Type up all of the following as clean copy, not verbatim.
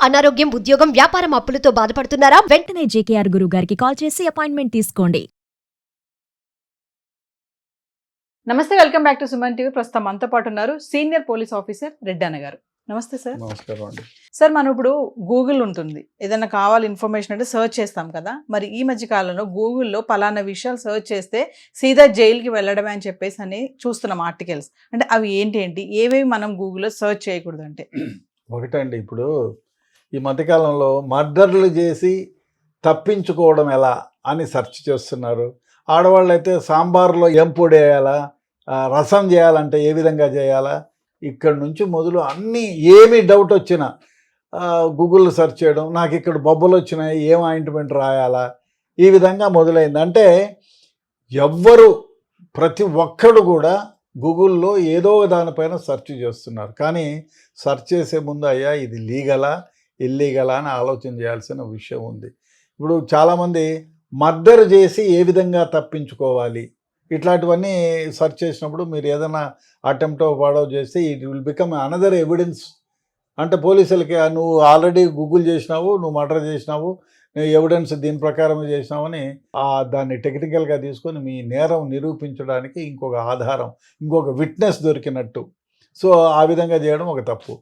అనారోగ్యం, ఉద్యోగం, వ్యాపారం అప్పులతో బాధపడుతున్నారా? వెంటనే జేకేఆర్ గురువు గారికి కాల్ చేసి అపాయింట్మెంట్ తీసుకోండి. నమస్తే, welcome back to Suman TV. ప్రస్తుతం మనతో పాటు ఉన్నారు సీనియర్ పోలీస్ ఆఫీసర్ రెడ్డన్న గారు. నమస్తే సార్. నమస్కారం అండి. సార్, మనం ఇప్పుడు గూగుల్ ఉంటుంది, ఏదైనా కావాలి ఇన్ఫర్మేషన్ అంటే సర్చ్ చేస్తాం కదా. మరి ఈ మధ్య కాలంలో గూగుల్లో పలానా విషయాలు సర్చ్ చేస్తే సీదా జైలుకి వెళ్ళడమే అని చెప్పేసి అని చూస్తున్నాం ఆర్టికల్స్. అంటే అవి ఏంటి ఏవేవి మనం గూగుల్లో సర్చ్ చేయకూడదు అంటే? ఒకటండి, ఇప్పుడు ఈ మధ్యకాలంలో మర్డర్లు చేసి తప్పించుకోవడం ఎలా అని సెర్చ్ చేస్తున్నారు. ఆడవాళ్ళు అయితే సాంబార్లో ఏం పొడి వేయాలా, రసం చేయాలంటే ఏ విధంగా చేయాలా, ఇక్కడ నుంచి మొదలు అన్నీ ఏమి డౌట్ వచ్చినా గూగుల్లో సెర్చ్ చేయడం. నాకు ఇక్కడ బొబ్బలు వచ్చినాయి, ఏం ఆయింట్మెంట్ రాయాలా, ఈ విధంగా మొదలైంది. అంటే ఎవ్వరు ప్రతి ఒక్కడు కూడా గూగుల్లో ఏదో దానిపైన సెర్చ్ చేస్తున్నారు. కానీ సెర్చ్ చేసే ముందు అయ్యా ఇది లీగలా ఇల్లీగలా అని ఆలోచన చేయాల్సిన విషయం ఉంది. ఇప్పుడు చాలామంది మర్డర్ చేసి ఏ విధంగా తప్పించుకోవాలి ఇట్లాంటివన్నీ సెర్చ్ చేసినప్పుడు మీరు ఏదైనా అటెంప్ట్ పాడో చేస్తే it will become another evidence. అంటే పోలీసులకి నువ్వు ఆల్రెడీ గూగుల్ చేసినావు, నువ్వు మర్డర్ చేసినావు, నువ్వు ఎవిడెన్స్ దీని ప్రకారం చేసినావని దాన్ని టెక్నికల్గా తీసుకొని మీ నేరం నిరూపించడానికి ఇంకొక ఆధారం, ఇంకొక విట్నెస్ దొరికినట్టు. సో ఆ విధంగా చేయడం ఒక తప్పు.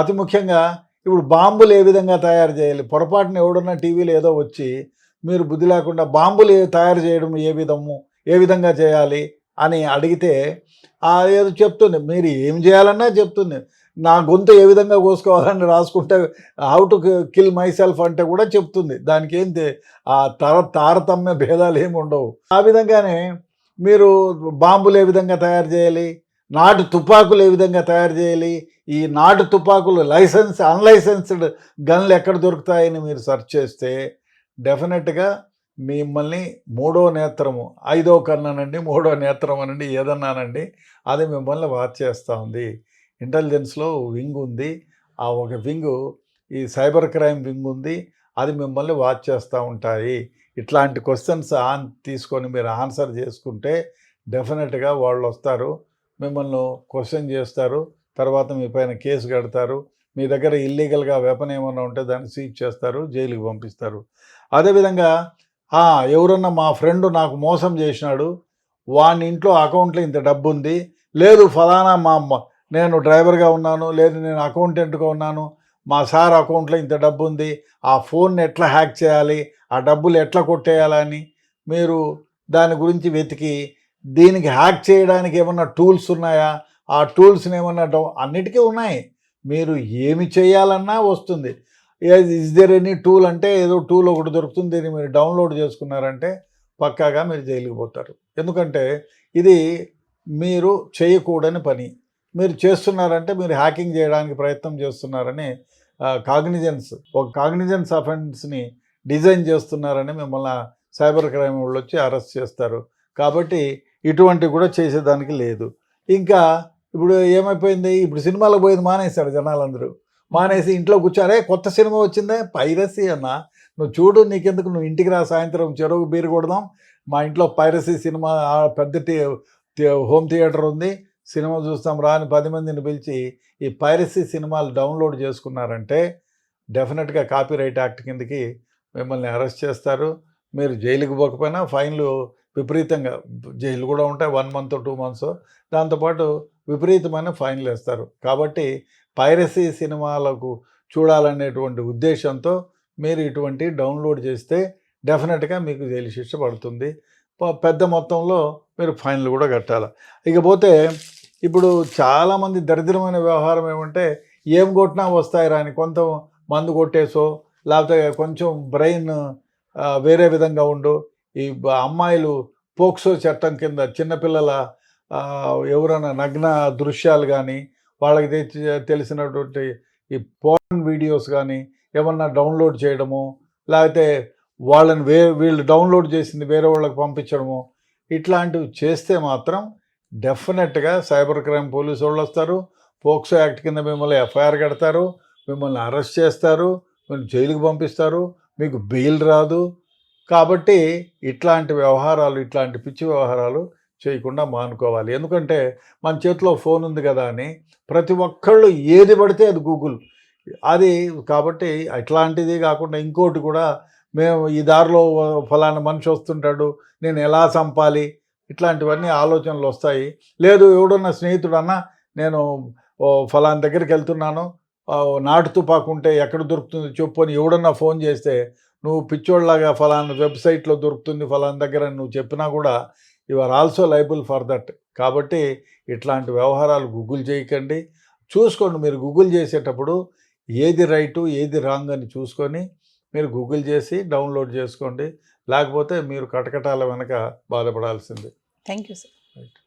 అతి ముఖ్యంగా ఇప్పుడు బాంబులు ఏ విధంగా తయారు చేయాలి, పొరపాటున ఎవడన్నా టీవీలో ఏదో వచ్చి మీరు బుద్ధి లేకుండా బాంబులు తయారు చేయడం ఏ విధంగా చేయాలి అని అడిగితే ఏదో చెప్తుంది, మీరు ఏం చేయాలన్నా చెప్తుంది. నా గొంతు ఏ విధంగా కోసుకోవాలని రాసుకుంటే how to kill my self అంటే కూడా చెప్తుంది. దానికి ఏంటి తారతమ్య భేదాలు ఏమి ఉండవు. ఆ విధంగానే మీరు బాంబులు ఏ విధంగా తయారు చేయాలి, నాటు తుపాకులు ఏ విధంగా తయారు చేయాలి, ఈ నాటు తుపాకులు అన్లైసెన్స్డ్ గన్లు ఎక్కడ దొరుకుతాయని మీరు సెర్చ్ చేస్తే డెఫినెట్గా మిమ్మల్ని మూడో నేత్రము, ఐదో కన్నానండి, మూడో నేత్రం అనండి, ఏదన్నానండి, అది మిమ్మల్ని వాచ్ చేస్తూ ఉంది. ఇంటెలిజెన్స్లో వింగ్ ఉంది, ఆ ఒక వింగు ఈ సైబర్ క్రైమ్ వింగ్ ఉంది, అది మిమ్మల్ని వాచ్ చేస్తూ ఉంటాయి. ఇట్లాంటి క్వశ్చన్స్ తీసుకొని మీరు ఆన్సర్ చేసుకుంటే డెఫినెట్గా వాళ్ళు వస్తారు, మిమ్మల్ని క్వశ్చన్ చేస్తారు, తర్వాత మీ పైన కేసు కడతారు, మీ దగ్గర ఇల్లీగల్గా వెపన్ ఏమన్నా ఉంటే దాన్ని సీజ్ చేస్తారు, జైలుకి పంపిస్తారు. అదేవిధంగా ఎవరన్నా మా ఫ్రెండ్ నాకు మోసం చేసినాడు, వాని ఇంట్లో అకౌంట్లో ఇంత డబ్బు ఉంది, లేదు ఫలానా నేను డ్రైవర్గా ఉన్నాను, లేదు నేను అకౌంటెంట్గా ఉన్నాను, మా సార్ అకౌంట్లో ఇంత డబ్బు ఉంది, ఆ ఫోన్ని ఎట్లా హ్యాక్ చేయాలి, ఆ డబ్బులు ఎట్లా కొట్టేయాలని మీరు దాని గురించి వెతికి దీనికి హ్యాక్ చేయడానికి ఏమన్నా టూల్స్ ఉన్నాయా, ఆ టూల్స్ని ఏమన్నా అన్నిటికీ ఉన్నాయి. మీరు ఏమి చేయాలన్నా వస్తుంది. ఇస్ దేర్ ఎనీ టూల్ అంటే ఏదో టూల్ ఒకటి దొరుకుతుంది, దీన్ని మీరు డౌన్లోడ్ చేసుకున్నారంటే పక్కాగా మీరు జైలుకి పోతారు. ఎందుకంటే ఇది మీరు చేయకూడని పని, మీరు చేస్తున్నారంటే మీరు హ్యాకింగ్ చేయడానికి ప్రయత్నం చేస్తున్నారని కాగ్నిజెన్స్ అఫెన్స్ని డిజైన్ చేస్తున్నారని మిమ్మల్ని సైబర్ క్రైమ్ వాళ్ళు వచ్చి అరెస్ట్ చేస్తారు. కాబట్టి ఇటువంటివి కూడా చేసేదానికి లేదు. ఇంకా ఇప్పుడు ఏమైపోయింది, ఇప్పుడు సినిమాలకు పోయేది మానేశారు జనాలందరూ. మానేసి ఇంట్లో కూర్చోరే కొత్త సినిమా వచ్చిందే, పైరసీ అన్న నువ్వు చూడు, నీకెందుకు, నువ్వు ఇంటికి రా, సాయంత్రం చెరువు బీరు కొడదాం, మా ఇంట్లో పైరసీ సినిమా పెద్ద హోమ్ థియేటర్ ఉంది, సినిమా చూస్తాం రా అని 10 మందిని పిలిచి ఈ పైరసీ సినిమాలు డౌన్లోడ్ చేసుకున్నారంటే డెఫినెట్గా కాపీరైట్ యాక్ట్ కిందకి మిమ్మల్ని అరెస్ట్ చేస్తారు. మీరు జైలుకి పోకపోయినా ఫైన్లు విపరీతంగా, జైలు కూడా ఉంటాయి 1 month 2 months, దాంతోపాటు విపరీతమైన ఫైన్లు వేస్తారు. కాబట్టి పైరసీ సినిమాలకు చూడాలనేటువంటి ఉద్దేశంతో మీరు ఇటువంటి డౌన్లోడ్ చేస్తే డెఫినెట్గా మీకు జైలు శిక్ష పడుతుంది, పెద్ద మొత్తంలో మీరు ఫైన్లు కూడా కట్టాలి. ఇకపోతే ఇప్పుడు చాలామంది దరిద్రమైన వ్యవహారం ఏమంటే ఏం కొట్టినా వస్తాయి రాని, కొంత మందు కొట్టేసో లేకపోతే కొంచెం బ్రెయిన్ వేరే విధంగా ఉండు, ఈ అమ్మాయిలు పోక్సో చట్టం కింద చిన్నపిల్లల ఎవరైనా నగ్న దృశ్యాలు కానీ, వాళ్ళకి తెలిసినటువంటి ఈ పోర్న్ వీడియోస్ కానీ ఏమన్నా డౌన్లోడ్ చేయడము, లేకపోతే వాళ్ళని వీళ్ళు డౌన్లోడ్ చేసింది వేరే వాళ్ళకి పంపించడము, ఇట్లాంటివి చేస్తే మాత్రం డెఫినెట్గా సైబర్ క్రైమ్ పోలీసు వాళ్ళు వస్తారు, పోక్సో యాక్ట్ కింద మిమ్మల్ని ఎఫ్ఐఆర్ కడతారు, మిమ్మల్ని అరెస్ట్ చేస్తారు, మిమ్మల్ని జైలుకి పంపిస్తారు, మీకు బెయిల్ రాదు. కాబట్టి ఇట్లాంటి వ్యవహారాలు, ఇట్లాంటి పిచ్చి వ్యవహారాలు చేయకుండా మానుకోవాలి. ఎందుకంటే మన చేతిలో ఫోన్ ఉంది కదా అని ప్రతి ఒక్కళ్ళు ఏది పడితే అది గూగుల్. అది కాబట్టి అట్లాంటిది కాకుండా ఇంకోటి కూడా మేము ఈ దారిలో ఫలానా మనిషి వస్తుంటాడు, నేను ఎలా చంపాలి, ఇట్లాంటివన్నీ ఆలోచనలు వస్తాయి. లేదు ఎవడన్నా స్నేహితుడన్నా నేను ఫలానా దగ్గరికి వెళ్తున్నాను, నాటు తుపాకు ఉంటే ఎక్కడ దొరుకుతుంది చెప్పు అని ఎవడన్నా ఫోన్ చేస్తే నువ్వు పిచ్చోళ్ళలాగా ఫలానా వెబ్సైట్లో దొరుకుతుంది ఫలానా దగ్గర నువ్వు చెప్పినా కూడా you are also liable for that. కాబట్టి ఇట్లాంటి వ్యవహారాలు గూగుల్ చేయకండి. చూసుకోండి, మీరు గూగుల్ చేసేటప్పుడు ఏది రైటు ఏది రాంగ్ అని చూసుకొని మీరు గూగుల్ చేసి డౌన్లోడ్ చేసుకోండి. లేకపోతే మీరు కటకటాల వెనక బాధపడాల్సిందే. Thank you sir. రైట్.